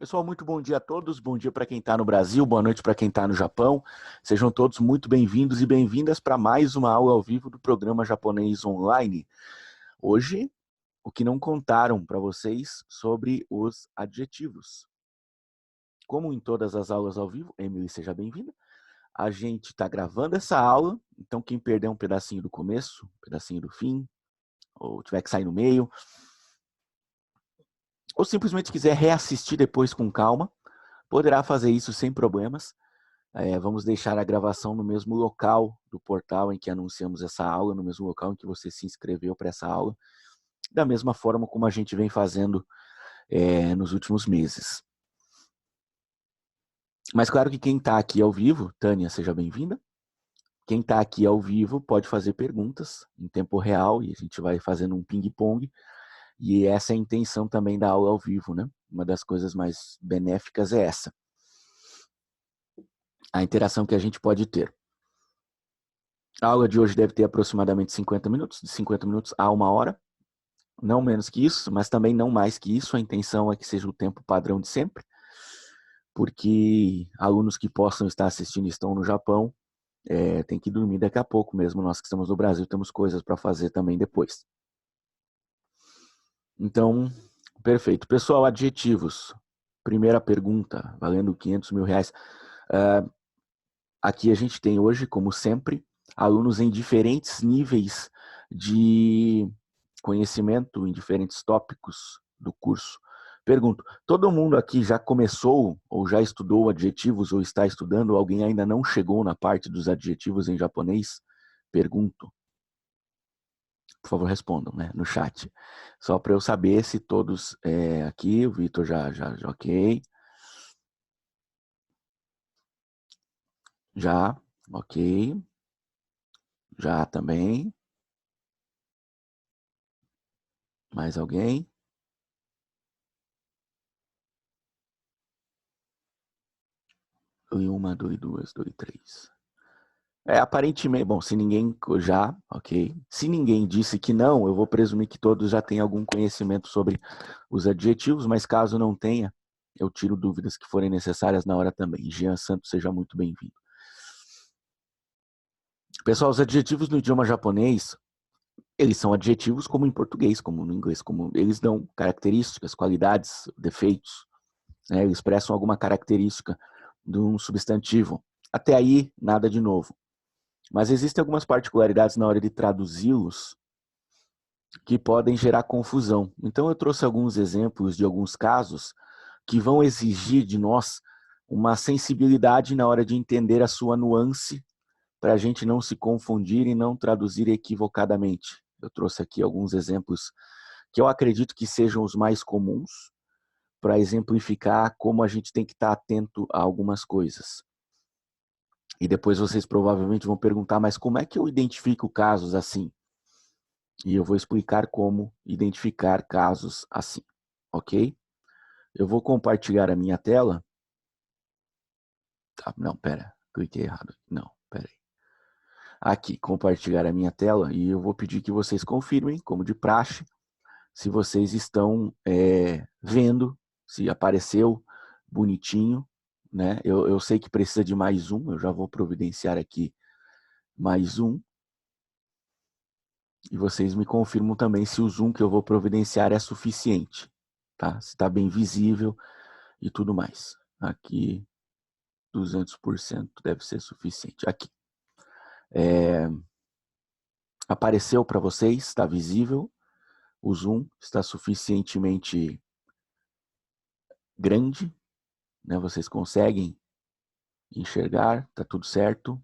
Pessoal, muito bom dia a todos. Bom dia para quem está no Brasil, boa noite para quem está no Japão. Sejam todos muito bem-vindos e bem-vindas para mais uma aula ao vivo do programa Japonês Online. Hoje, o que não contaram para vocês sobre os adjetivos. Como em todas as aulas ao vivo, Emily, seja bem-vinda. A gente está gravando essa aula, então quem perder um pedacinho do começo, um pedacinho do fim, ou tiver que sair no meio, ou simplesmente quiser reassistir depois com calma, poderá fazer isso sem problemas. Vamos deixar a gravação no mesmo local do portal em que anunciamos essa aula, no mesmo local em que você se inscreveu para essa aula, da mesma forma como a gente vem fazendo nos últimos meses. Mas claro que quem está aqui ao vivo, Tânia, seja bem-vinda. Quem está aqui ao vivo pode fazer perguntas em tempo real e a gente vai fazendo um ping-pong. E essa é a intenção também da aula ao vivo, né? Uma das coisas mais benéficas é essa. A interação que a gente pode ter. A aula de hoje deve ter aproximadamente 50 minutos, de 50 minutos a 1 hora. Não menos que isso, mas também não mais que isso. A intenção é que seja o tempo padrão de sempre, porque alunos que possam estar assistindo e estão no Japão tem que dormir daqui a pouco mesmo. Nós que estamos no Brasil temos coisas para fazer também depois. Então, perfeito. Pessoal, adjetivos. Primeira pergunta, valendo 500 mil reais. Aqui a gente tem hoje, como sempre, alunos em diferentes níveis de conhecimento, em diferentes tópicos do curso. Pergunto, todo mundo aqui já começou ou já estudou adjetivos ou está estudando? Alguém ainda não chegou na parte dos adjetivos em japonês? Pergunto. Por favor, respondam, né, no chat. Só para eu saber se todos aqui, o Vitor já, ok. Já, ok. Já também. Mais alguém? Uma, dois, duas, dois, três. Aparentemente, bom, se ninguém já, ok. Se ninguém disse que não, eu vou presumir que todos já têm algum conhecimento sobre os adjetivos, mas caso não tenha, eu tiro dúvidas que forem necessárias na hora também. Jean Santos, seja muito bem-vindo. Pessoal, os adjetivos no idioma japonês, eles são adjetivos como em português, como no inglês, como eles dão características, qualidades, defeitos, né? Eles expressam alguma característica de um substantivo. Até aí, nada de novo. Mas existem algumas particularidades na hora de traduzi-los que podem gerar confusão. Então eu trouxe alguns exemplos de alguns casos que vão exigir de nós uma sensibilidade na hora de entender a sua nuance para a gente não se confundir e não traduzir equivocadamente. Eu trouxe aqui alguns exemplos que eu acredito que sejam os mais comuns para exemplificar como a gente tem que estar atento a algumas coisas. E depois vocês provavelmente vão perguntar, mas como é que eu identifico casos assim? E eu vou explicar como identificar casos assim, ok? Eu vou compartilhar a minha tela. Não, pera, cliquei errado. Não, pera aí. Aqui, compartilhar a minha tela e eu vou pedir que vocês confirmem, como de praxe, se vocês estão vendo, se apareceu bonitinho, né? Eu sei que precisa de mais um, eu já vou providenciar aqui mais um. E vocês me confirmam também se o zoom que eu vou providenciar é suficiente, tá? Se está bem visível e tudo mais. Aqui, 200% deve ser suficiente. Aqui. Apareceu para vocês, está visível. O zoom está suficientemente grande, né? Vocês conseguem enxergar, tá tudo certo.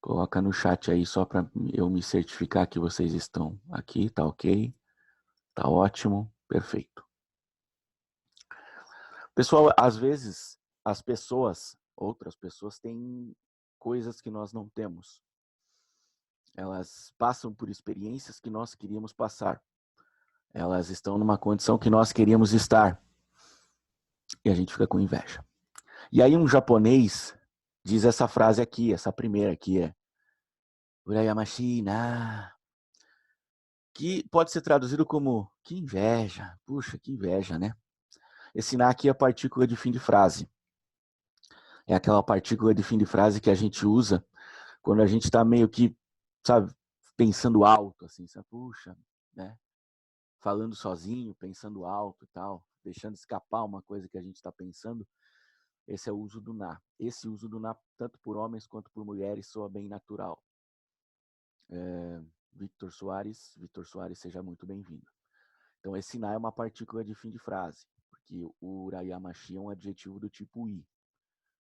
Coloca no chat aí só para eu me certificar que vocês estão aqui, tá ok? Tá ótimo, perfeito. Pessoal, às vezes as pessoas, outras pessoas têm coisas que nós não temos. Elas passam por experiências que nós queríamos passar. Elas estão numa condição que nós queríamos estar. E a gente fica com inveja. E aí um japonês diz essa frase aqui, essa primeira aqui é Urayamashi na, que pode ser traduzido como que inveja. Puxa, que inveja, né? Esse na aqui é a partícula de fim de frase. É aquela partícula de fim de frase que a gente usa quando a gente está meio que, sabe, pensando alto, assim, sabe? Puxa, né? Falando sozinho, pensando alto e tal, deixando escapar uma coisa que a gente está pensando. Esse é o uso do na. Esse uso do na, tanto por homens quanto por mulheres, soa bem natural. Victor Soares, seja muito bem-vindo. Então, esse na é uma partícula de fim de frase, porque o urayamashi é um adjetivo do tipo i.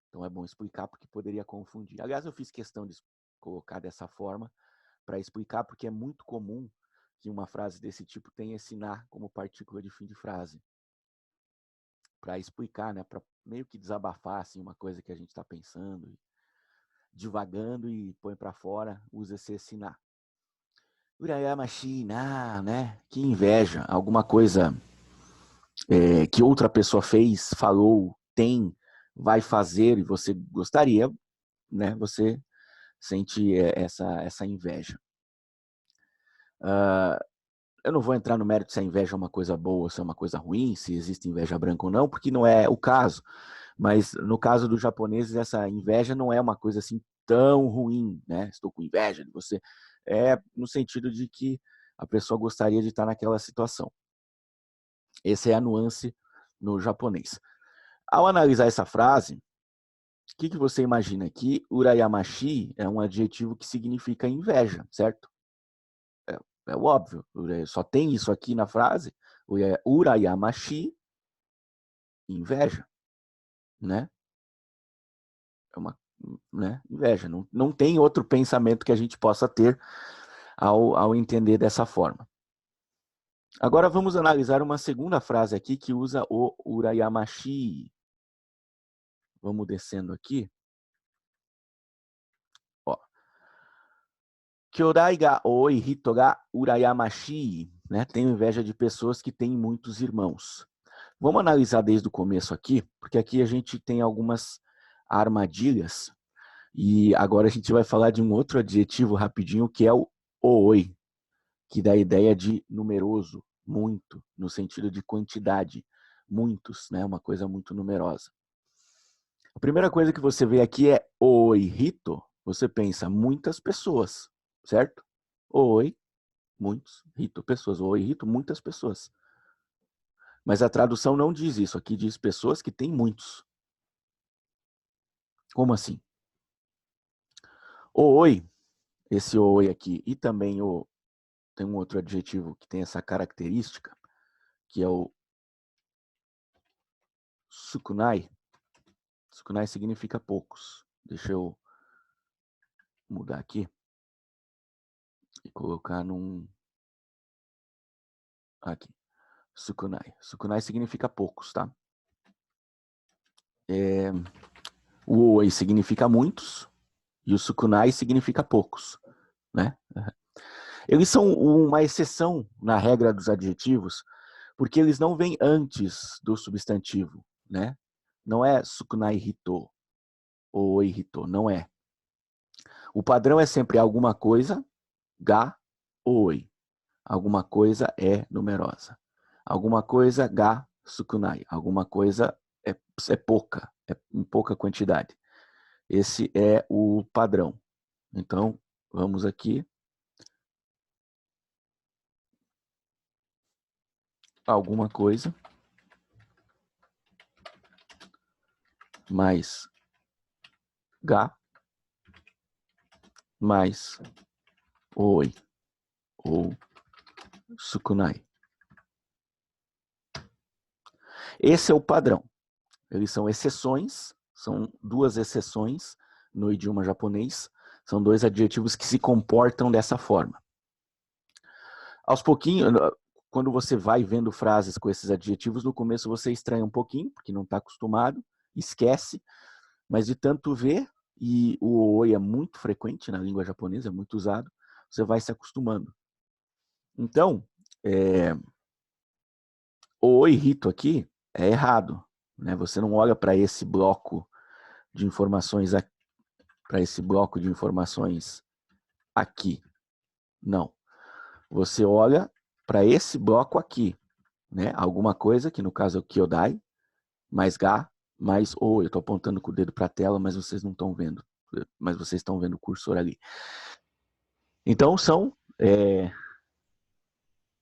Então, é bom explicar porque poderia confundir. Aliás, eu fiz questão de colocar dessa forma para explicar, porque é muito comum que uma frase desse tipo tenha esse na como partícula de fim de frase. Para explicar, né, para meio que desabafar assim, uma coisa que a gente está pensando, divagando e põe para fora, usa esse na. Urayamashi, na, né? Que inveja, alguma coisa que outra pessoa fez, falou, tem, vai fazer e você gostaria, né? Você sente essa inveja. Eu não vou entrar no mérito se a inveja é uma coisa boa ou se é uma coisa ruim, se existe inveja branca ou não, porque não é o caso. Mas no caso dos japoneses, essa inveja não é uma coisa assim tão ruim, né? Estou com inveja de você. É no sentido de que a pessoa gostaria de estar naquela situação. Essa é a nuance no japonês. Ao analisar essa frase, o que você imagina? Que urayamashi é um adjetivo que significa inveja, certo? É óbvio, só tem isso aqui na frase. Urayamashi, inveja, né? É uma, né? Inveja. Não tem outro pensamento que a gente possa ter ao entender dessa forma. Agora vamos analisar uma segunda frase aqui que usa o urayamashi. Vamos descendo aqui. Ó. Kyodai ga oi hito ga urayamashi. Né? Tenho inveja de pessoas que têm muitos irmãos. Vamos analisar desde o começo aqui, porque aqui a gente tem algumas armadilhas. E agora a gente vai falar de um outro adjetivo rapidinho, que é o oi, que dá a ideia de numeroso, muito, no sentido de quantidade, muitos, né? Uma coisa muito numerosa. A primeira coisa que você vê aqui é oi hito, você pensa muitas pessoas, certo? Oi, muitos, hito, pessoas. Oi hito, muitas pessoas. Mas a tradução não diz isso, aqui diz pessoas que têm muitos. Como assim? O oi, esse oi aqui, e também tem um outro adjetivo que tem essa característica, que é o sukunai. Sukunai significa poucos. Deixa eu mudar aqui e colocar num... Aqui. Sukunai. Sukunai significa poucos, tá? O oi significa muitos e o sukunai significa poucos, né? Eles são uma exceção na regra dos adjetivos, porque eles não vêm antes do substantivo, né? Não é sukunai hito ou oi hito, não é. O padrão é sempre alguma coisa, ga, oi. Alguma coisa é numerosa. Alguma coisa, ga, sukunai. Alguma coisa é pouca, é em pouca quantidade. Esse é o padrão. Então, vamos aqui. Alguma coisa mais ga mais oi ou sukunai. Esse é o padrão. Eles são exceções, são duas exceções no idioma japonês. São dois adjetivos que se comportam dessa forma. Aos pouquinhos, quando você vai vendo frases com esses adjetivos, no começo você estranha um pouquinho, porque não está acostumado, esquece, mas de tanto ver, e o oi é muito frequente na língua japonesa, é muito usado, você vai se acostumando. Então, o oi rito aqui é errado, né? Você não olha para esse bloco de informações aqui. Não. Você olha para esse bloco aqui, né? Alguma coisa, que no caso é o kyodai, mais ga, mais o. Eu estou apontando com o dedo para a tela, mas vocês não estão vendo. Mas vocês estão vendo o cursor ali. Então, são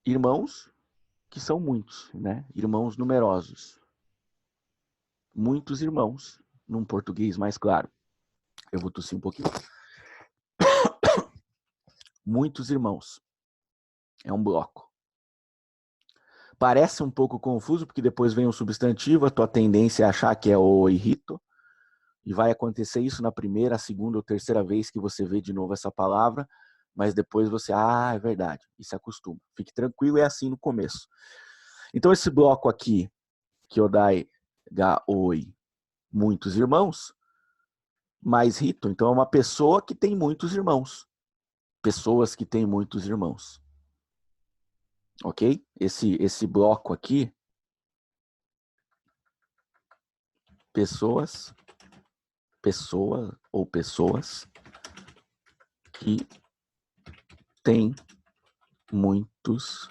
irmãos que são muitos, né? Irmãos numerosos. Muitos irmãos, num português mais claro. Eu vou tossir um pouquinho. Muitos irmãos. É um bloco. Parece um pouco confuso, porque depois vem um substantivo, a tua tendência é achar que é o irrito, e vai acontecer isso na primeira, segunda ou terceira vez que você vê de novo essa palavra, mas depois você, é verdade, e se acostuma. Fique tranquilo, é assim no começo. Então esse bloco aqui, Kyodai ga oi, muitos irmãos, mais rito, então é uma pessoa que tem muitos irmãos. Pessoas que têm muitos irmãos. Ok? Esse bloco aqui, pessoas ou pessoas que têm muitos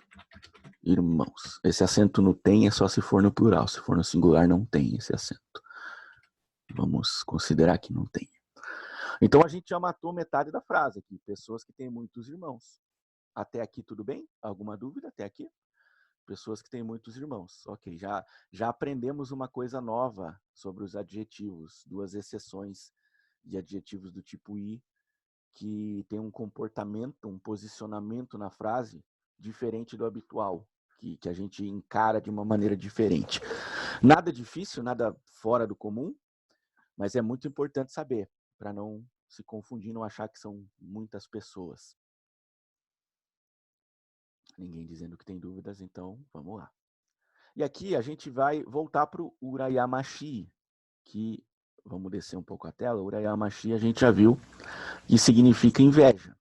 irmãos. Esse acento no tem é só se for no plural, se for no singular não tem esse acento. Vamos considerar que não tem. Então a gente já matou metade da frase aqui, pessoas que têm muitos irmãos. Até aqui tudo bem? Alguma dúvida até aqui? Pessoas que têm muitos irmãos. Ok, já aprendemos uma coisa nova sobre os adjetivos, duas exceções de adjetivos do tipo i, que tem um comportamento, um posicionamento na frase diferente do habitual, que a gente encara de uma maneira diferente. Nada difícil, nada fora do comum, mas é muito importante saber, para não se confundir, não achar que são muitas pessoas. Ninguém dizendo que tem dúvidas, então vamos lá. E aqui a gente vai voltar para o Urayamashi, que, vamos descer um pouco a tela, Urayamashi a gente já viu que significa inveja.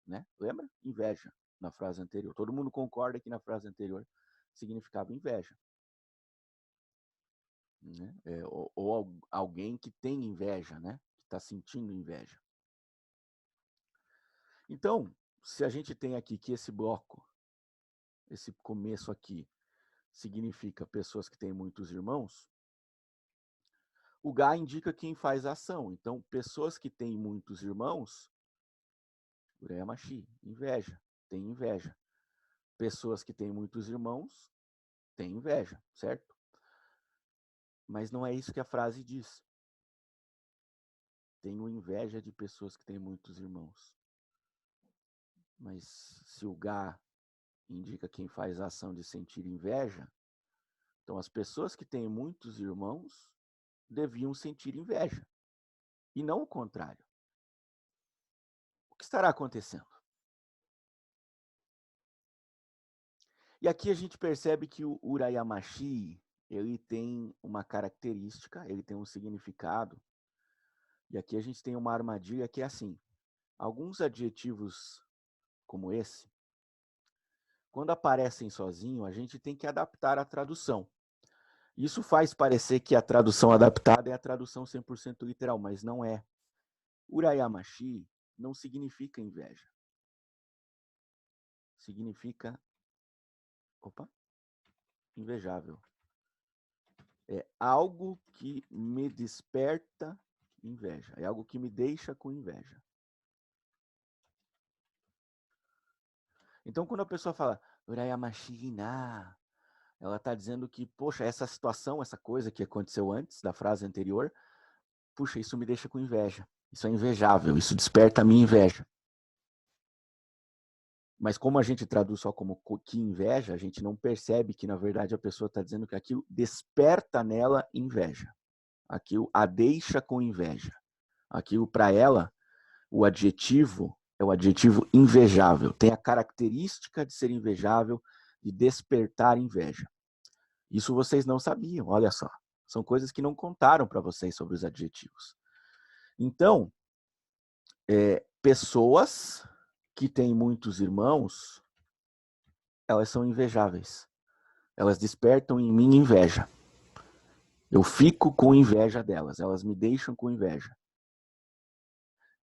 Né? Lembra? Inveja na frase anterior. Todo mundo concorda que na frase anterior significava inveja. Né? Ou alguém que tem inveja, né? Que está sentindo inveja. Então, se a gente tem aqui que esse bloco, esse começo aqui, significa pessoas que têm muitos irmãos, o ga indica quem faz a ação. Então, pessoas que têm muitos irmãos, urayamashi, inveja, tem inveja. Pessoas que têm muitos irmãos, têm inveja, certo? Mas não é isso que a frase diz. Tenho inveja de pessoas que têm muitos irmãos. Mas se o ga indica quem faz a ação de sentir inveja, então as pessoas que têm muitos irmãos deviam sentir inveja. E não o contrário. O que estará acontecendo? E aqui a gente percebe que o urayamashi, ele tem uma característica, ele tem um significado. E aqui a gente tem uma armadilha que é assim. Alguns adjetivos como esse, quando aparecem sozinho, a gente tem que adaptar a tradução. Isso faz parecer que a tradução adaptada é a tradução 100% literal, mas não é. Urayamashi não significa inveja. Significa invejável. É algo que me desperta inveja. É algo que me deixa com inveja. Então, quando a pessoa fala urayamashi na, ela está dizendo que, poxa, essa situação, essa coisa que aconteceu antes da frase anterior, puxa, isso me deixa com inveja. Isso é invejável, isso desperta a minha inveja. Mas como a gente traduz só como que inveja, a gente não percebe que, na verdade, a pessoa está dizendo que aquilo desperta nela inveja. Aquilo a deixa com inveja. Aquilo, para ela, o adjetivo é o adjetivo invejável. Tem a característica de ser invejável, de despertar inveja. Isso vocês não sabiam, olha só. São coisas que não contaram para vocês sobre os adjetivos. Então, pessoas que têm muitos irmãos, elas são invejáveis. Elas despertam em mim inveja. Eu fico com inveja delas, elas me deixam com inveja.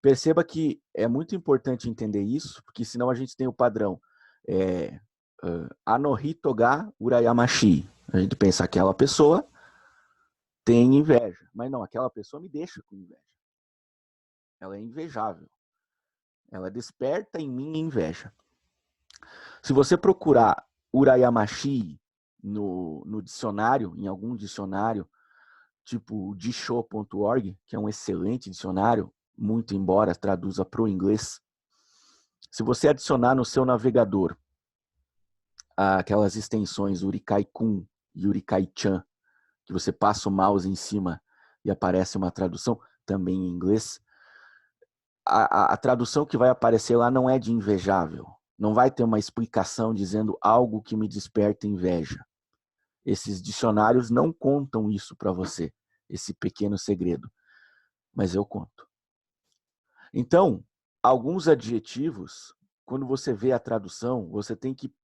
Perceba que é muito importante entender isso, porque senão a gente tem o padrão Anohito ga urayamashi. A gente pensa aquela pessoa tem inveja. Mas não, aquela pessoa me deixa com inveja. Ela é invejável. Ela desperta em mim inveja. Se você procurar Urayamashi no dicionário, em algum dicionário, tipo disho.org, que é um excelente dicionário, muito embora traduza para o inglês, se você adicionar no seu navegador aquelas extensões Urikai-kun e Urikai-chan, que você passa o mouse em cima e aparece uma tradução, também em inglês, a tradução que vai aparecer lá não é de invejável. Não vai ter uma explicação dizendo algo que me desperta inveja. Esses dicionários não contam isso para você, esse pequeno segredo. Mas eu conto. Então, alguns adjetivos, quando você vê a tradução, você tem que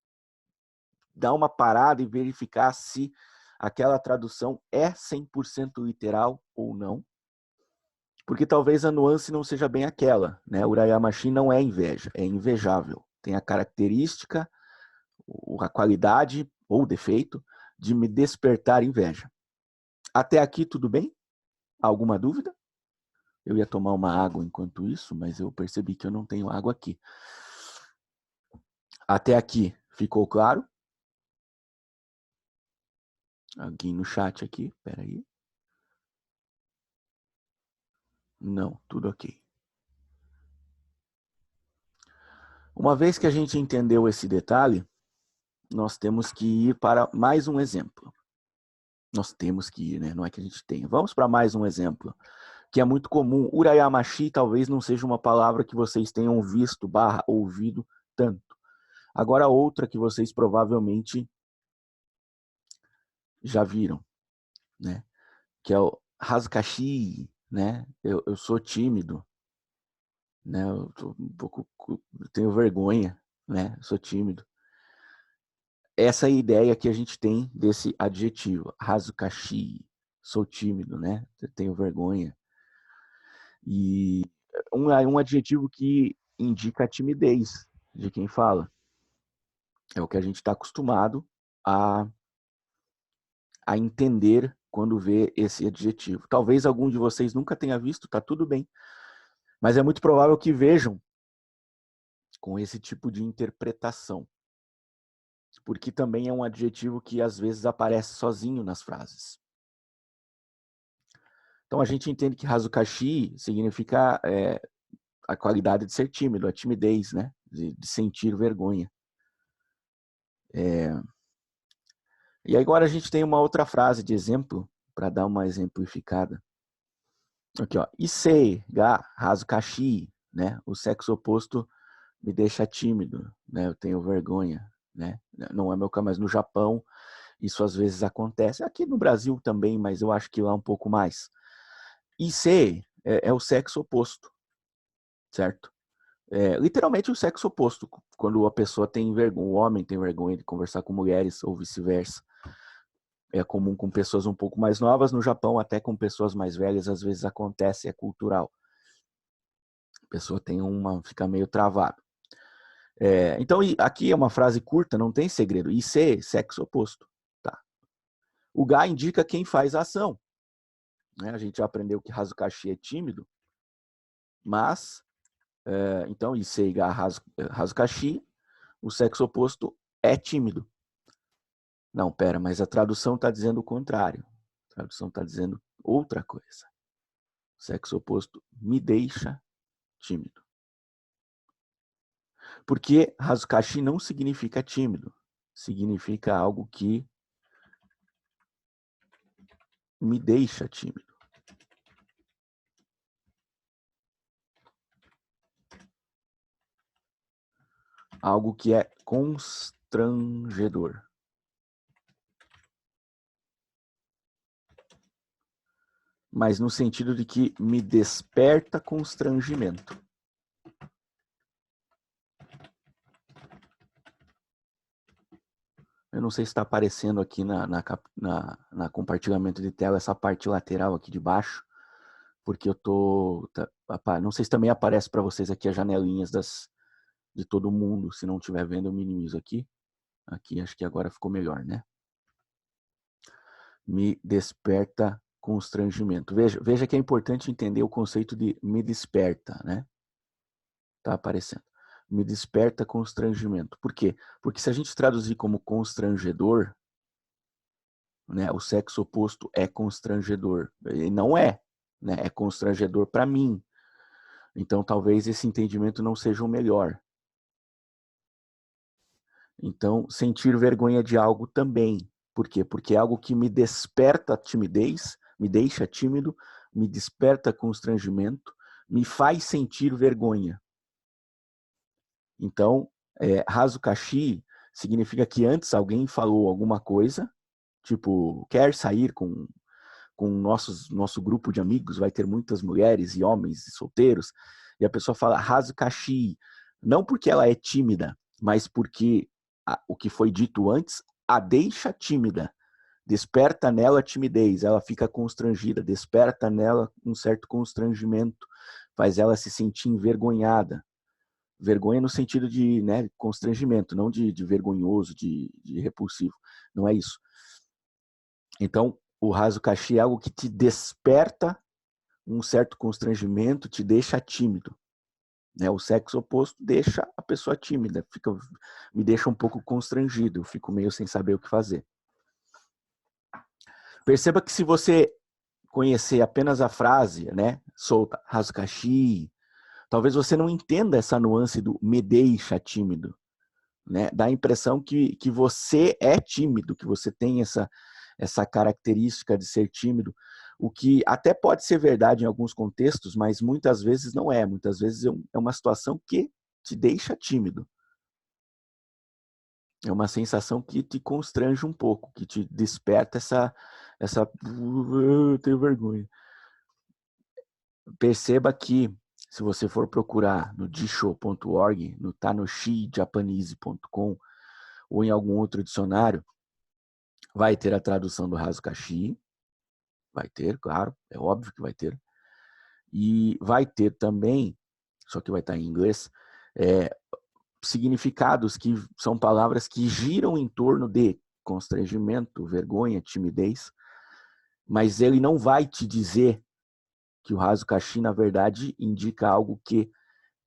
dar uma parada e verificar se aquela tradução é 100% literal ou não. Porque talvez a nuance não seja bem aquela, né? Urayamashi não é inveja, é invejável. Tem a característica, a qualidade ou defeito de me despertar inveja. Até aqui tudo bem? Alguma dúvida? Eu ia tomar uma água enquanto isso, mas eu percebi que eu não tenho água aqui. Até aqui ficou claro? Alguém no chat aqui? Peraí. Não, tudo ok. Uma vez que a gente entendeu esse detalhe, nós temos que ir para mais um exemplo. Nós temos que ir, né? Não é que a gente tenha. Vamos para mais um exemplo, que é muito comum. Urayamashi talvez não seja uma palavra que vocês tenham visto, ouvido tanto. Agora outra que vocês provavelmente já viram, né? Que é o Hazukashi, né? Eu sou tímido, né? Eu tô um pouco, tenho vergonha, né? Eu sou tímido. Essa é a ideia que a gente tem desse adjetivo, Hazukashi, sou tímido, né? Eu tenho vergonha. E um adjetivo que indica a timidez de quem fala. É o que a gente está acostumado a entender quando vê esse adjetivo. Talvez algum de vocês nunca tenha visto, tá tudo bem. Mas é muito provável que vejam com esse tipo de interpretação. Porque também é um adjetivo que às vezes aparece sozinho nas frases. Então a gente entende que Hazukashi significa a qualidade de ser tímido, a timidez, né? De sentir vergonha. E agora a gente tem uma outra frase de exemplo, para dar uma exemplificada. Aqui, ó. Issei ga Hazukashi, né? O sexo oposto me deixa tímido, né? Eu tenho vergonha, né? Não é meu caso, mas no Japão isso às vezes acontece. Aqui no Brasil também, mas eu acho que lá um pouco mais. Issei é o sexo oposto, certo? Literalmente o sexo oposto, quando a pessoa tem vergonha, o homem tem vergonha de conversar com mulheres ou vice-versa. É comum com pessoas um pouco mais novas, no Japão até com pessoas mais velhas às vezes acontece, é cultural. A pessoa fica meio travado. Então aqui é uma frase curta, não tem segredo. IC, sexo oposto. Tá. O ga indica quem faz a ação. Né? A gente já aprendeu que Hazukashi é tímido, mas então IC ga Hazukashi, o sexo oposto é tímido. Não, pera, mas a tradução está dizendo o contrário. A tradução está dizendo outra coisa. O sexo oposto me deixa tímido. Porque Hazukashi não significa tímido. Significa algo que me deixa tímido. Algo que é constrangedor. Mas no sentido de que me desperta constrangimento. Eu não sei se está aparecendo aqui na compartilhamento de tela essa parte lateral aqui de baixo, porque eu tô... não sei se também aparece para vocês aqui as janelinhas de todo mundo. Se não estiver vendo, eu minimizo aqui. Aqui acho que agora ficou melhor, né? Me desperta constrangimento. Veja que é importante entender o conceito de me desperta, né? Tá aparecendo. Me desperta constrangimento. Por quê? Porque se a gente traduzir como constrangedor, né, o sexo oposto é constrangedor. E não é, né? É constrangedor para mim. Então talvez esse entendimento não seja o melhor. Então, sentir vergonha de algo também. Por quê? Porque é algo que me desperta timidez, me deixa tímido, me desperta constrangimento, me faz sentir vergonha. Então, raso kashi significa que antes alguém falou alguma coisa, tipo, quer sair com nosso grupo de amigos, vai ter muitas mulheres e homens e solteiros, e a pessoa fala raso kashi, não porque ela é tímida, mas porque o que foi dito antes a deixa tímida, desperta nela a timidez, ela fica constrangida, desperta nela um certo constrangimento, faz ela se sentir envergonhada. Vergonha no sentido de, né, constrangimento, não de vergonhoso, de repulsivo. Não é isso. Então, o raso kashi é algo que te desperta um certo constrangimento, te deixa tímido. Né? O sexo oposto deixa a pessoa tímida, me deixa um pouco constrangido, eu fico meio sem saber o que fazer. Perceba que se você conhecer apenas a frase, né, solta, raso kashi, talvez você não entenda essa nuance do me deixa tímido. Né? Dá a impressão que você é tímido, que você tem essa característica de ser tímido, o que até pode ser verdade em alguns contextos, mas muitas vezes não é. Muitas vezes é uma situação que te deixa tímido. É uma sensação que te constrange um pouco, que te desperta essa eu tenho vergonha. Perceba que se você for procurar no jisho.org, no tanoshi-japanese.com ou em algum outro dicionário, vai ter a tradução do raso kashi, vai ter, claro, é óbvio que vai ter. E vai ter também, só que vai estar em inglês, significados que são palavras que giram em torno de constrangimento, vergonha, timidez, mas ele não vai te dizer que o raso kashi, na verdade, indica algo que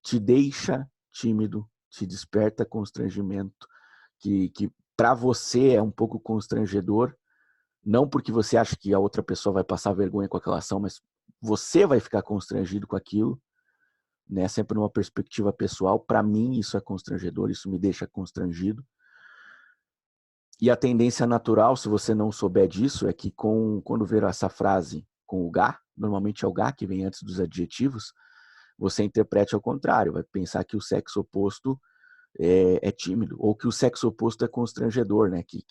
te deixa tímido, te desperta constrangimento, que para você é um pouco constrangedor, não porque você acha que a outra pessoa vai passar vergonha com aquela ação, mas você vai ficar constrangido com aquilo, né? Sempre numa perspectiva pessoal. Para mim isso é constrangedor, isso me deixa constrangido. E a tendência natural, se você não souber disso, é que quando ver essa frase com o ga, normalmente é o ga que vem antes dos adjetivos, você interprete ao contrário, vai pensar que o sexo oposto é tímido, ou que o sexo oposto é constrangedor, né? Que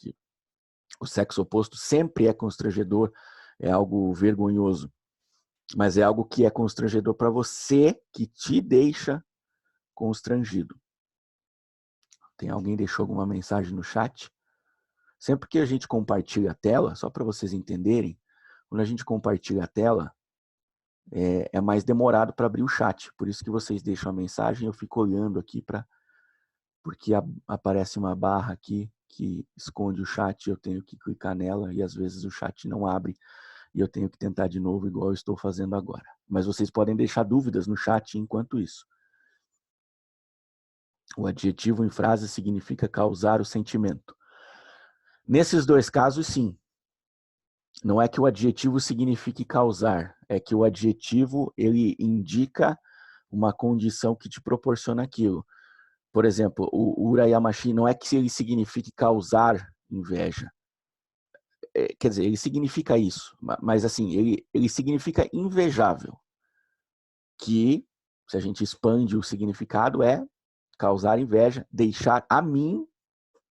o sexo oposto sempre é constrangedor, é algo vergonhoso, mas é algo que é constrangedor para você, que te deixa constrangido. Tem alguém que deixou alguma mensagem no chat? Sempre que a gente compartilha a tela, só para vocês entenderem, quando a gente compartilha a tela, é mais demorado para abrir o chat. Por isso que vocês deixam a mensagem, eu fico olhando aqui porque aparece uma barra aqui que esconde o chat, eu tenho que clicar nela e às vezes o chat não abre e eu tenho que tentar de novo igual eu estou fazendo agora. Mas vocês podem deixar dúvidas no chat enquanto isso. O adjetivo em frase significa causar o sentimento. Nesses dois casos, sim. Não é que o adjetivo signifique causar, é que o adjetivo ele indica uma condição que te proporciona aquilo. Por exemplo, o urayamashi não é que ele signifique causar inveja. Quer dizer, ele significa isso, mas assim, ele significa invejável. Que, se a gente expande o significado, é causar inveja, deixar a mim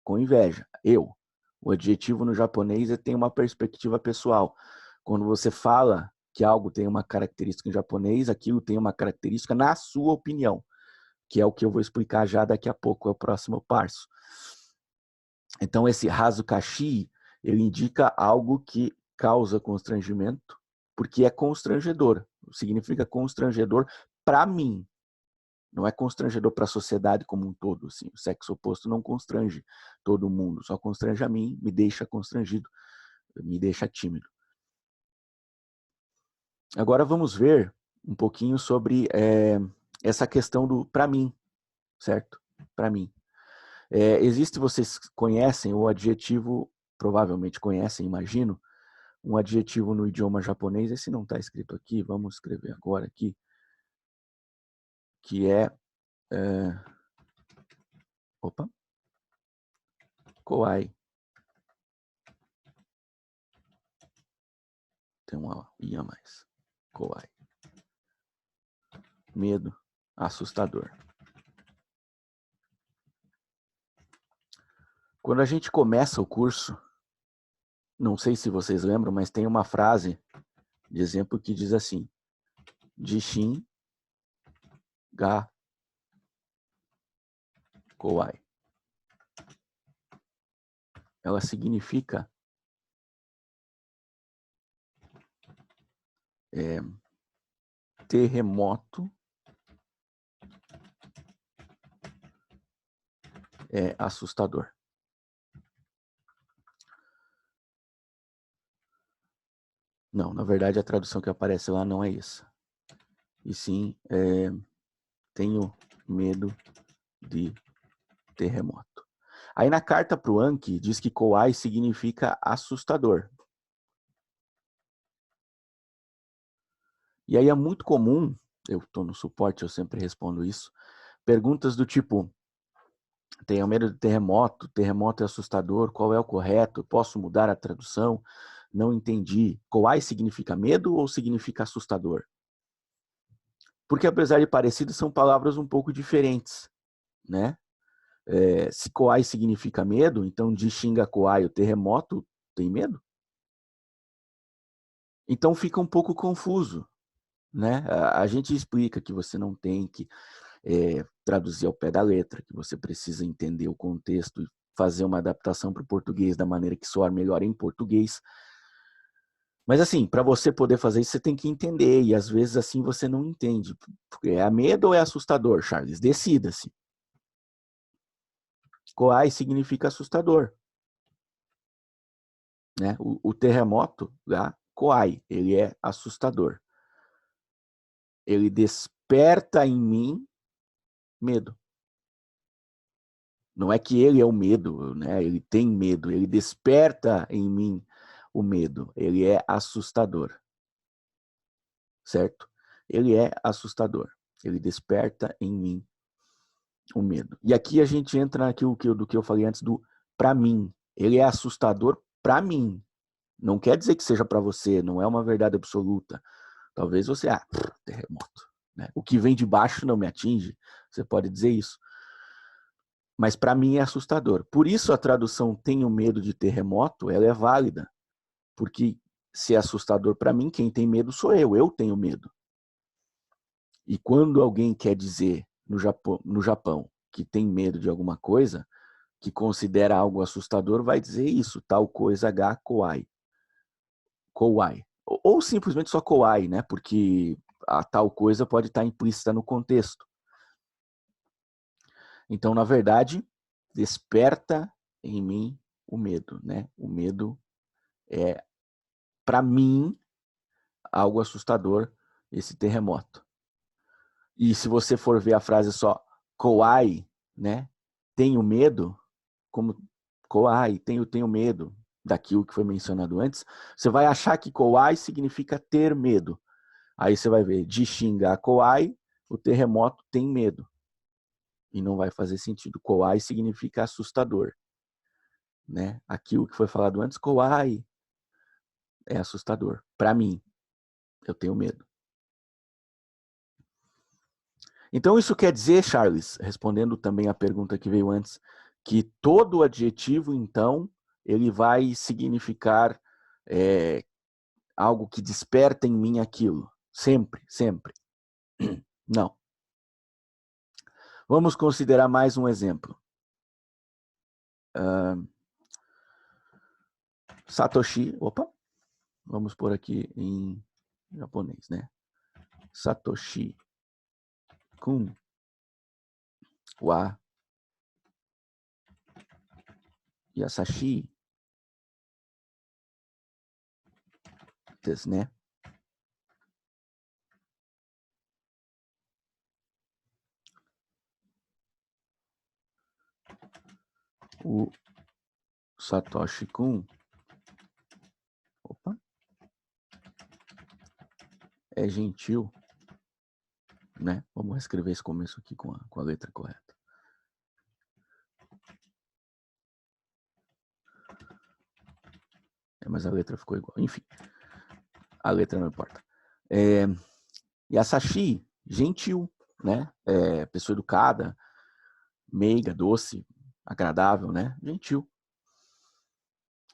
com inveja, eu. O adjetivo no japonês tem uma perspectiva pessoal. Quando você fala que algo tem uma característica em japonês, aquilo tem uma característica na sua opinião, que é o que eu vou explicar já daqui a pouco, é o próximo passo. Então, esse raso kashi, ele indica algo que causa constrangimento, porque é constrangedor. Significa constrangedor para mim. Não é constrangedor para a sociedade como um todo. Assim. O sexo oposto não constrange todo mundo, só constrange a mim, me deixa constrangido, me deixa tímido. Agora vamos ver um pouquinho sobre essa questão do para mim, certo? Para mim. Existe, vocês conhecem o adjetivo, provavelmente conhecem, imagino, um adjetivo no idioma japonês, esse não está escrito aqui, vamos escrever agora aqui, que opa, kawaii. Tem uma i a mais. Kawaii. Medo, assustador. Quando a gente começa o curso, não sei se vocês lembram, mas tem uma frase de exemplo que diz assim: Jishin ga kowai. Ela significa terremoto é assustador. Não, na verdade a tradução que aparece lá não é essa. E sim, tenho medo de terremoto. Aí na carta para o Anki diz que Kowai significa assustador. E aí é muito comum, eu estou no suporte, eu sempre respondo isso, perguntas do tipo: tenho medo de terremoto, terremoto é assustador, qual é o correto? Posso mudar a tradução? Não entendi. Kowai significa medo ou significa assustador? Porque apesar de parecidos, são palavras um pouco diferentes, né? Se Kowai significa medo, então de Xinga Kowai, o terremoto, tem medo? Então fica um pouco confuso, né? A gente explica que você não tem que traduzir ao pé da letra, que você precisa entender o contexto e fazer uma adaptação para o português da maneira que soar melhor em português. Mas assim, para você poder fazer isso, você tem que entender, e às vezes assim você não entende. É medo ou é assustador, Charles? Decida-se. Koai significa assustador. Né? O terremoto, lá, Koai, ele é assustador. Ele desperta em mim medo. Não é que ele é o medo, né? Ele tem medo, ele desperta em mim o medo. Ele é assustador. Certo? Ele é assustador. Ele desperta em mim o medo. E aqui a gente entra naquilo do que eu falei antes do para mim. Ele é assustador para mim. Não quer dizer que seja para você, não é uma verdade absoluta. Talvez você, terremoto. Né? O que vem de baixo não me atinge. Você pode dizer isso. Mas para mim é assustador. Por isso a tradução tenho medo de terremoto, ela é válida. Porque se é assustador para mim, quem tem medo sou eu tenho medo. E quando alguém quer dizer no Japão que tem medo de alguma coisa, que considera algo assustador, vai dizer isso, tal coisa ga kowai. Kowai. Ou simplesmente só kowai, né? Porque a tal coisa pode estar implícita no contexto. Então, na verdade, desperta em mim o medo, né? O medo é, para mim, algo assustador, esse terremoto. E se você for ver a frase só Kowai, né? Tenho medo, como Kowai, tenho medo daquilo que foi mencionado antes, você vai achar que Kowai significa ter medo. Aí você vai ver, de Xinga Kowai, o terremoto tem medo. E não vai fazer sentido. Kowai significa assustador. Né? Aquilo que foi falado antes, Kowai, é assustador. Para mim, eu tenho medo. Então isso quer dizer, Charles, respondendo também a pergunta que veio antes, que todo adjetivo, então, ele vai significar algo que desperta em mim aquilo. Sempre, sempre. Não. Vamos considerar mais um exemplo. Satoshi, vamos pôr aqui em japonês, né? Satoshi kun wa yasashi desu, né? o Satoshi Kon, opa, é gentil, né? Vamos reescrever esse começo aqui com a letra correta. Mas a letra ficou igual. Enfim, a letra não importa. Yasashi, gentil, né? Pessoa educada, meiga, doce, agradável, né? Gentil.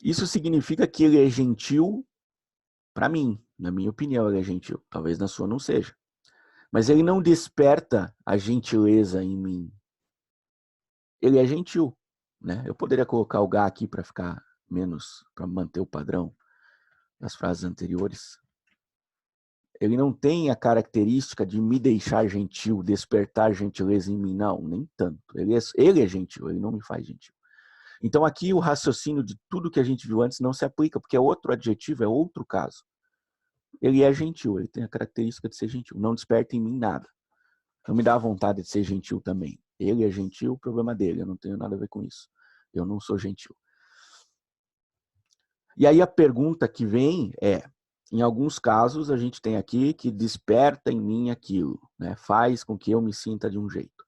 Isso significa que ele é gentil para mim, na minha opinião, ele é gentil. Talvez na sua não seja. Mas ele não desperta a gentileza em mim. Ele é gentil, né? Eu poderia colocar o Gá aqui para ficar menos, para manter o padrão das frases anteriores. Ele não tem a característica de me deixar gentil, despertar gentileza em mim, não, nem tanto. Ele é gentil, ele não me faz gentil. Então aqui o raciocínio de tudo que a gente viu antes não se aplica, porque é outro adjetivo, é outro caso. Ele é gentil, ele tem a característica de ser gentil, não desperta em mim nada. Não me dá vontade de ser gentil também. Ele é gentil, o problema dele, eu não tenho nada a ver com isso. Eu não sou gentil. E aí a pergunta que vem é, em alguns casos a gente tem aqui que desperta em mim aquilo, né? Faz com que eu me sinta de um jeito.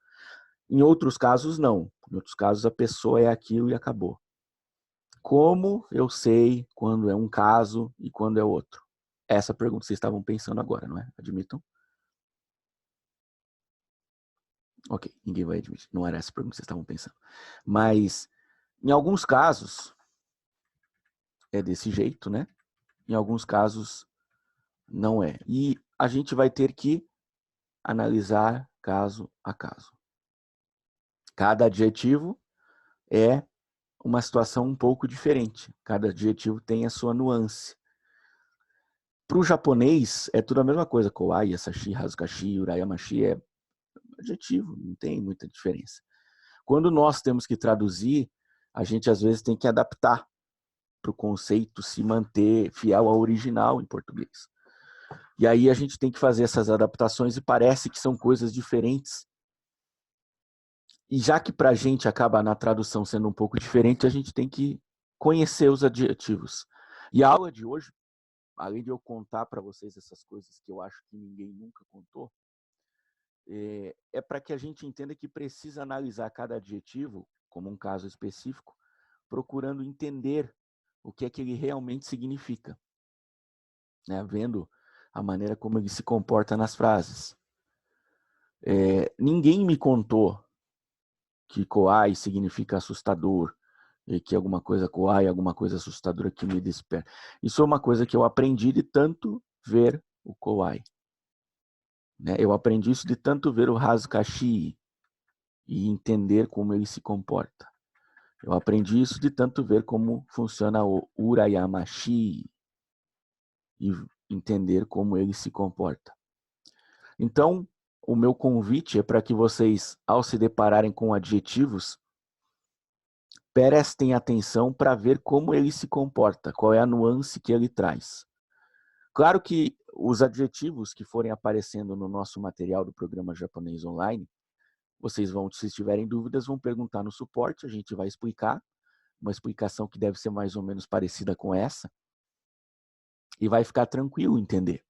Em outros casos não. Em outros casos a pessoa é aquilo e acabou. Como eu sei quando é um caso e quando é outro? Essa pergunta vocês estavam pensando agora, não é? Admitam? Ok, ninguém vai admitir. Não era essa pergunta que vocês estavam pensando. Mas, em alguns casos, é desse jeito, né? Em alguns casos, não é. E a gente vai ter que analisar caso a caso. Cada adjetivo é uma situação um pouco diferente. Cada adjetivo tem a sua nuance. Para o japonês, é tudo a mesma coisa. Kowai, Yasashi, Hazukashi, Urayamashi é adjetivo, não tem muita diferença. Quando nós temos que traduzir, a gente às vezes tem que adaptar para o conceito se manter fiel ao original em português. E aí a gente tem que fazer essas adaptações e parece que são coisas diferentes. E já que para a gente acaba na tradução sendo um pouco diferente, a gente tem que conhecer os adjetivos. E a aula de hoje, além de eu contar para vocês essas coisas que eu acho que ninguém nunca contou, é para que a gente entenda que precisa analisar cada adjetivo, como um caso específico, procurando entender o que é que ele realmente significa, né? Vendo a maneira como ele se comporta nas frases. Ninguém me contou que Koai significa assustador, e que alguma coisa Koai, alguma coisa assustadora que me desperta. Isso é uma coisa que eu aprendi de tanto ver o Koai. Né? Eu aprendi isso de tanto ver o Hazukashi e entender como ele se comporta. Eu aprendi isso de tanto ver como funciona o Urayamashi e entender como ele se comporta. Então, o meu convite é para que vocês, ao se depararem com adjetivos, prestem atenção para ver como ele se comporta, qual é a nuance que ele traz. Claro que os adjetivos que forem aparecendo no nosso material do programa Japonês Online, vocês vão, se tiverem dúvidas, vão perguntar no suporte, a gente vai explicar, uma explicação que deve ser mais ou menos parecida com essa, e vai ficar tranquilo entender.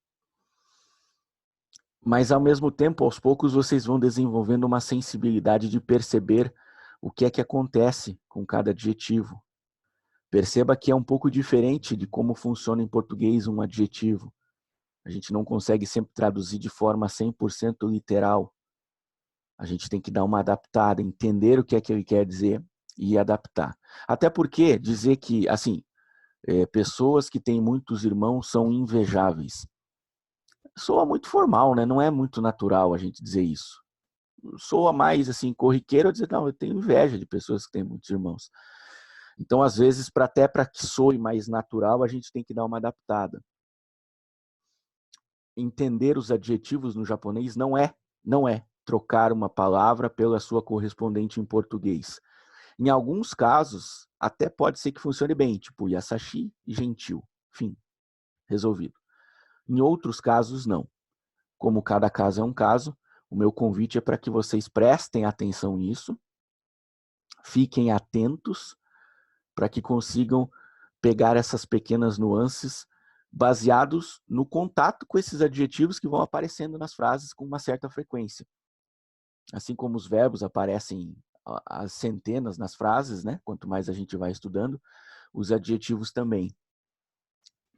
Mas, ao mesmo tempo, aos poucos, vocês vão desenvolvendo uma sensibilidade de perceber o que é que acontece com cada adjetivo. Perceba que é um pouco diferente de como funciona em português um adjetivo. A gente não consegue sempre traduzir de forma 100% literal. A gente tem que dar uma adaptada, entender o que é que ele quer dizer e adaptar. Até porque dizer que, assim, pessoas que têm muitos irmãos são invejáveis. Soa muito formal, né? Não é muito natural a gente dizer isso. Soa mais, assim, corriqueiro dizer, não, eu tenho inveja de pessoas que têm muitos irmãos. Então, às vezes, até para que soe mais natural, a gente tem que dar uma adaptada. Entender os adjetivos no japonês não é trocar uma palavra pela sua correspondente em português. Em alguns casos, até pode ser que funcione bem, tipo yasashi e gentil. Fim, resolvido. Em outros casos, não. Como cada caso é um caso, o meu convite é para que vocês prestem atenção nisso, Fiquem atentos para que consigam pegar essas pequenas nuances baseados no contato com esses adjetivos que vão aparecendo nas frases com uma certa frequência. Assim como os verbos aparecem as centenas nas frases, né? Quanto mais a gente vai estudando, os adjetivos também.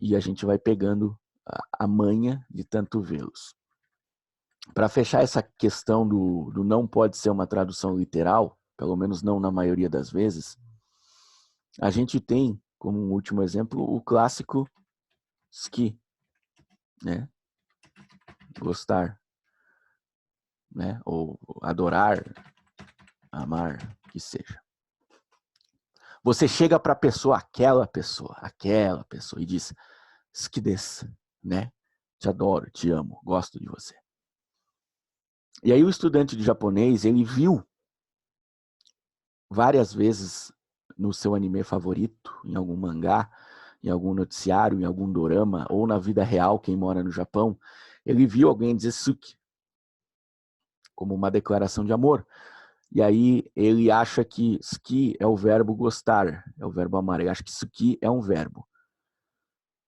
E a gente vai pegando a manha de tanto vê-los. Para fechar essa questão do não pode ser uma tradução literal, pelo menos não na maioria das vezes, a gente tem, como um último exemplo, o clássico ski, né? Gostar, né? Ou adorar, amar, que seja. Você chega para aquela pessoa, e diz, ski desu, né? Te adoro, te amo, gosto de você. E aí o estudante de japonês, ele viu várias vezes no seu anime favorito, em algum mangá, em algum noticiário, em algum dorama, ou na vida real, quem mora no Japão, ele viu alguém dizer suki, como uma declaração de amor. E aí ele acha que suki é o verbo gostar, é o verbo amar. Ele acha que suki é um verbo.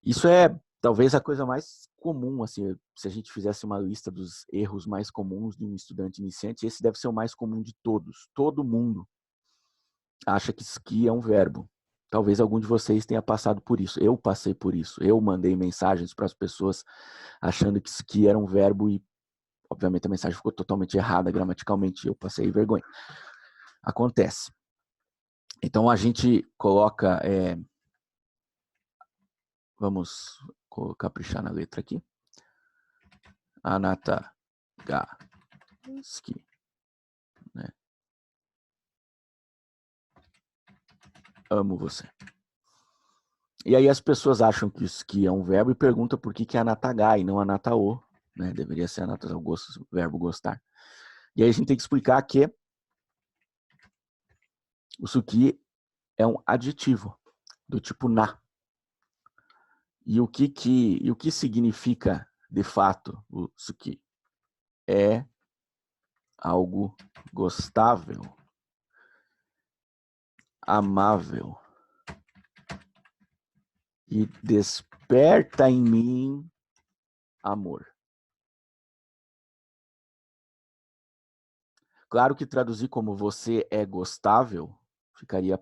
Isso é talvez a coisa mais comum, assim, se a gente fizesse uma lista dos erros mais comuns de um estudante iniciante, esse deve ser o mais comum de todos. Todo mundo acha que ski é um verbo. Talvez algum de vocês tenha passado por isso. Eu passei por isso. Eu mandei mensagens para as pessoas achando que ski era um verbo e, obviamente, a mensagem ficou totalmente errada gramaticalmente. Eu passei vergonha. Acontece. Então, a gente coloca... vamos caprichar na letra aqui. Anata ga ski. Né? Amo você. E aí as pessoas acham que ski é um verbo e perguntam por que é anataga e não anatao. Né? Deveria ser anatao, o verbo gostar. E aí a gente tem que explicar que o suki é um adjetivo do tipo na. E o que significa, de fato, o suki? É algo gostável, amável e desperta em mim amor. Claro que traduzir como você é gostável ficaria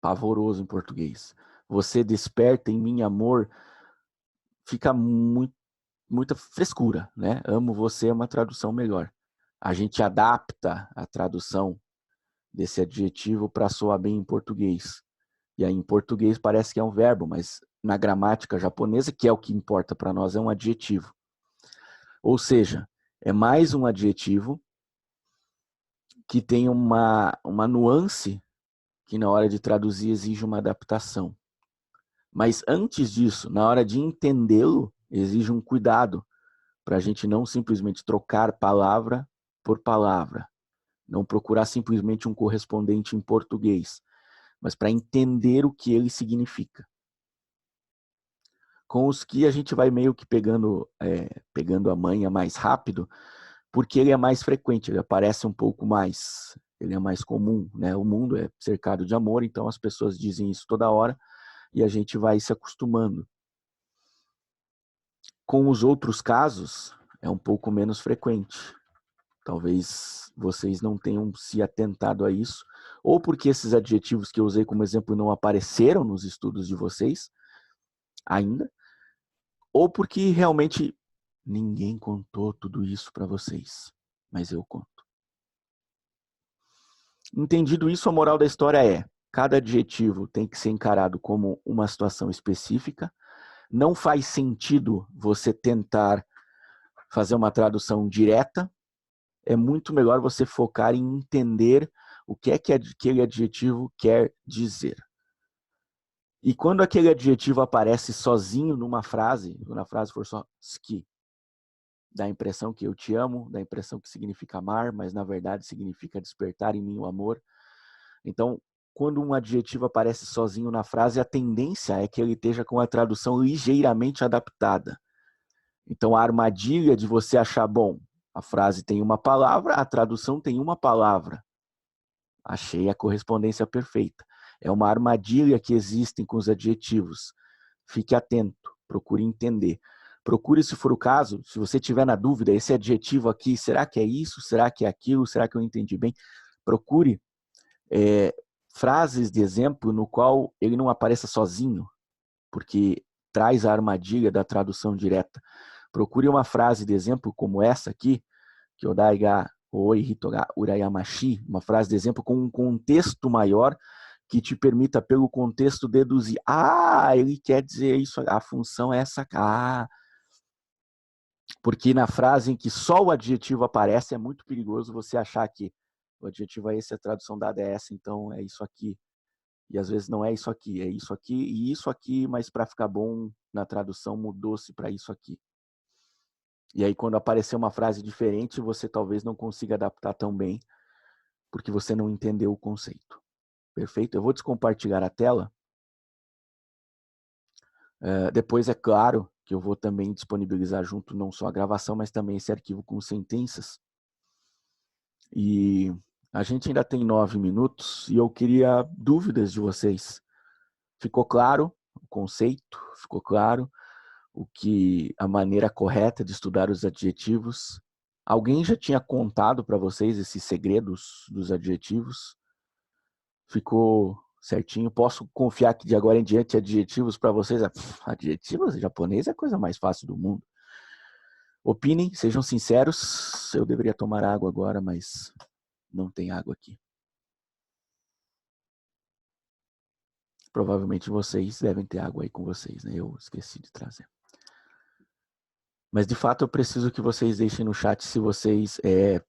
pavoroso em português. Você desperta em mim amor, fica muita frescura, né? Amo você é uma tradução melhor. A gente adapta a tradução desse adjetivo para soar bem em português. E aí em português parece que é um verbo, mas na gramática japonesa, que é o que importa para nós, é um adjetivo. Ou seja, é mais um adjetivo que tem uma nuance que na hora de traduzir exige uma adaptação. Mas antes disso, na hora de entendê-lo, exige um cuidado para a gente não simplesmente trocar palavra por palavra, não procurar simplesmente um correspondente em português, mas para entender o que ele significa. Com os que a gente vai meio que pegando a manha mais rápido, porque ele é mais frequente, ele aparece um pouco mais, ele é mais comum, né? O mundo é cercado de amor, então as pessoas dizem isso toda hora e a gente vai se acostumando. Com os outros casos, é um pouco menos frequente. Talvez vocês não tenham se atentado a isso, ou porque esses adjetivos que eu usei como exemplo não apareceram nos estudos de vocês ainda, ou porque realmente ninguém contou tudo isso para vocês, mas eu conto. Entendido isso, a moral da história é: cada adjetivo tem que ser encarado como uma situação específica. Não faz sentido você tentar fazer uma tradução direta. É muito melhor você focar em entender o que aquele adjetivo quer dizer. E quando aquele adjetivo aparece sozinho numa frase, quando a frase for só ski, dá a impressão que eu te amo, dá a impressão que significa amar, mas na verdade significa despertar em mim o amor. Então, quando um adjetivo aparece sozinho na frase, a tendência é que ele esteja com a tradução ligeiramente adaptada. Então, a armadilha de você achar, bom, a frase tem uma palavra, a tradução tem uma palavra. Achei a correspondência perfeita. É uma armadilha que existem com os adjetivos. Fique atento, procure entender. Procure, se for o caso, se você tiver na dúvida, esse adjetivo aqui, será que é isso? Será que é aquilo? Será que eu entendi bem? Procure frases de exemplo no qual ele não apareça sozinho, porque traz a armadilha da tradução direta. Procure uma frase de exemplo como essa aqui, que Odai ga oi hitoga urayamashi, uma frase de exemplo com um contexto maior que te permita, pelo contexto, deduzir. Ah, ele quer dizer isso, a função é essa. Ah, porque na frase em que só o adjetivo aparece, é muito perigoso você achar que o adjetivo é esse, a tradução dada é essa, então é isso aqui. E às vezes não é isso aqui, é isso aqui e isso aqui, mas para ficar bom na tradução mudou-se para isso aqui. E aí quando aparecer uma frase diferente, você talvez não consiga adaptar tão bem, porque você não entendeu o conceito. Perfeito? Eu vou descompartilhar a tela. Depois, é claro, que eu vou também disponibilizar junto não só a gravação, mas também esse arquivo com sentenças. E a gente ainda tem 9 minutos e eu queria dúvidas de vocês. Ficou claro o conceito? Ficou claro a maneira correta de estudar os adjetivos? Alguém já tinha contado para vocês esses segredos dos adjetivos? Ficou certinho? Posso confiar que de agora em diante adjetivos para vocês? Adjetivos japonês é a coisa mais fácil do mundo. Opinem, sejam sinceros. Eu deveria tomar água agora, mas não tem água aqui. Provavelmente vocês devem ter água aí com vocês, né? Eu esqueci de trazer. Mas de fato eu preciso que vocês deixem no chat se vocês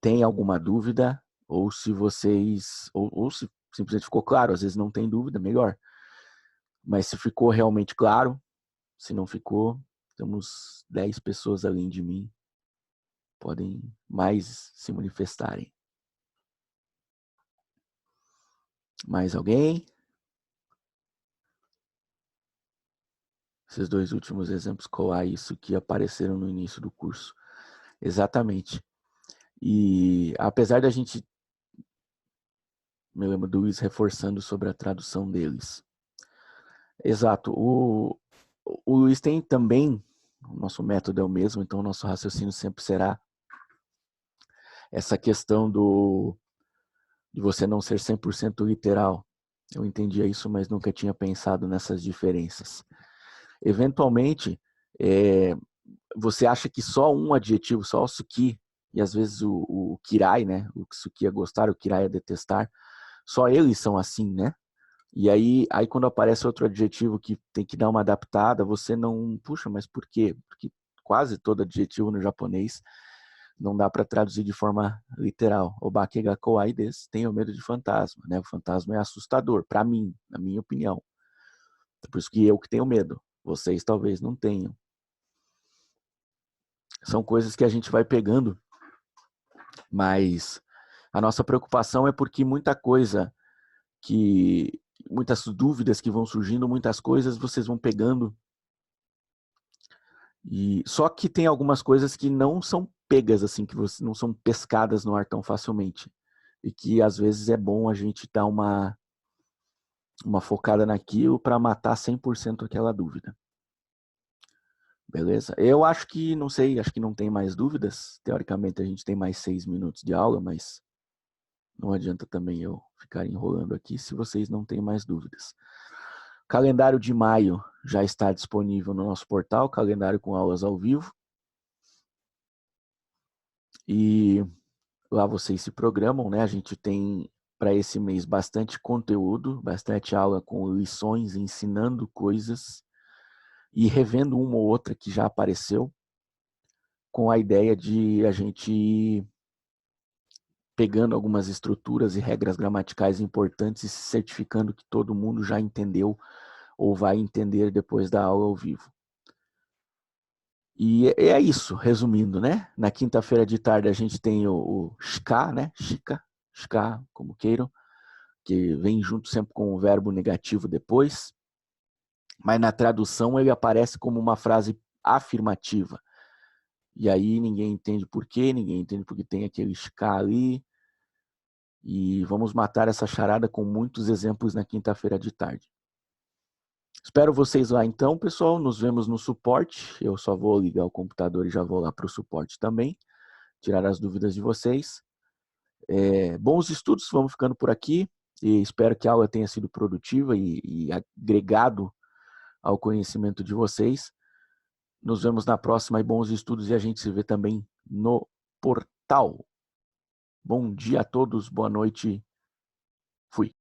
têm alguma dúvida ou se vocês ou se simplesmente ficou claro. Às vezes não tem dúvida, melhor. Mas se ficou realmente claro, se não ficou, temos 10 pessoas além de mim. Podem mais se manifestarem. Mais alguém? Esses dois últimos exemplos, colar isso que apareceram no início do curso. Exatamente. E apesar da gente, me lembro do Luiz reforçando sobre a tradução deles. Exato. O Luiz tem também, o nosso método é o mesmo, então o nosso raciocínio sempre será essa questão de você não ser 100% literal. Eu entendia isso, mas nunca tinha pensado nessas diferenças. Eventualmente, você acha que só um adjetivo, só o suki, e às vezes o kirai, né? O suki é gostar, o kirai é detestar, só eles são assim, né? E aí quando aparece outro adjetivo que tem que dar uma adaptada, você não... Puxa, mas por quê? Porque quase todo adjetivo no japonês não dá para traduzir de forma literal. Obake ga kowai desu, tenho medo de fantasma, né? O fantasma é assustador, para mim, na minha opinião. Por isso que eu que tenho medo. Vocês talvez não tenham. São coisas que a gente vai pegando, mas a nossa preocupação é porque muitas dúvidas que vão surgindo, muitas coisas vocês vão pegando. E só que tem algumas coisas que não são pegas assim, que não são pescadas no ar tão facilmente. E que às vezes é bom a gente dar uma focada naquilo para matar 100% aquela dúvida. Beleza? Eu acho que, não sei, acho que não tem mais dúvidas. Teoricamente a gente tem mais 6 minutos de aula, mas não adianta também eu ficar enrolando aqui se vocês não têm mais dúvidas. Calendário de maio já está disponível no nosso portal, calendário com aulas ao vivo. E lá vocês se programam, né? A gente tem para esse mês bastante conteúdo, bastante aula com lições, ensinando coisas e revendo uma ou outra que já apareceu, com a ideia de a gente ir pegando algumas estruturas e regras gramaticais importantes e se certificando que todo mundo já entendeu ou vai entender depois da aula ao vivo. E é isso, resumindo, né? Na quinta-feira de tarde a gente tem o shika, né? Shika, como queiram, que vem junto sempre com o verbo negativo depois. Mas na tradução ele aparece como uma frase afirmativa. E aí ninguém entende por quê, ninguém entende porque tem aquele shika ali. E vamos matar essa charada com muitos exemplos na quinta-feira de tarde. Espero vocês lá então, pessoal. Nos vemos no suporte. Eu só vou ligar o computador e já vou lá para o suporte também, tirar as dúvidas de vocês. Bons estudos, vamos ficando por aqui. E espero que a aula tenha sido produtiva e agregado ao conhecimento de vocês. Nos vemos na próxima e bons estudos, e a gente se vê também no portal. Bom dia a todos, boa noite. Fui.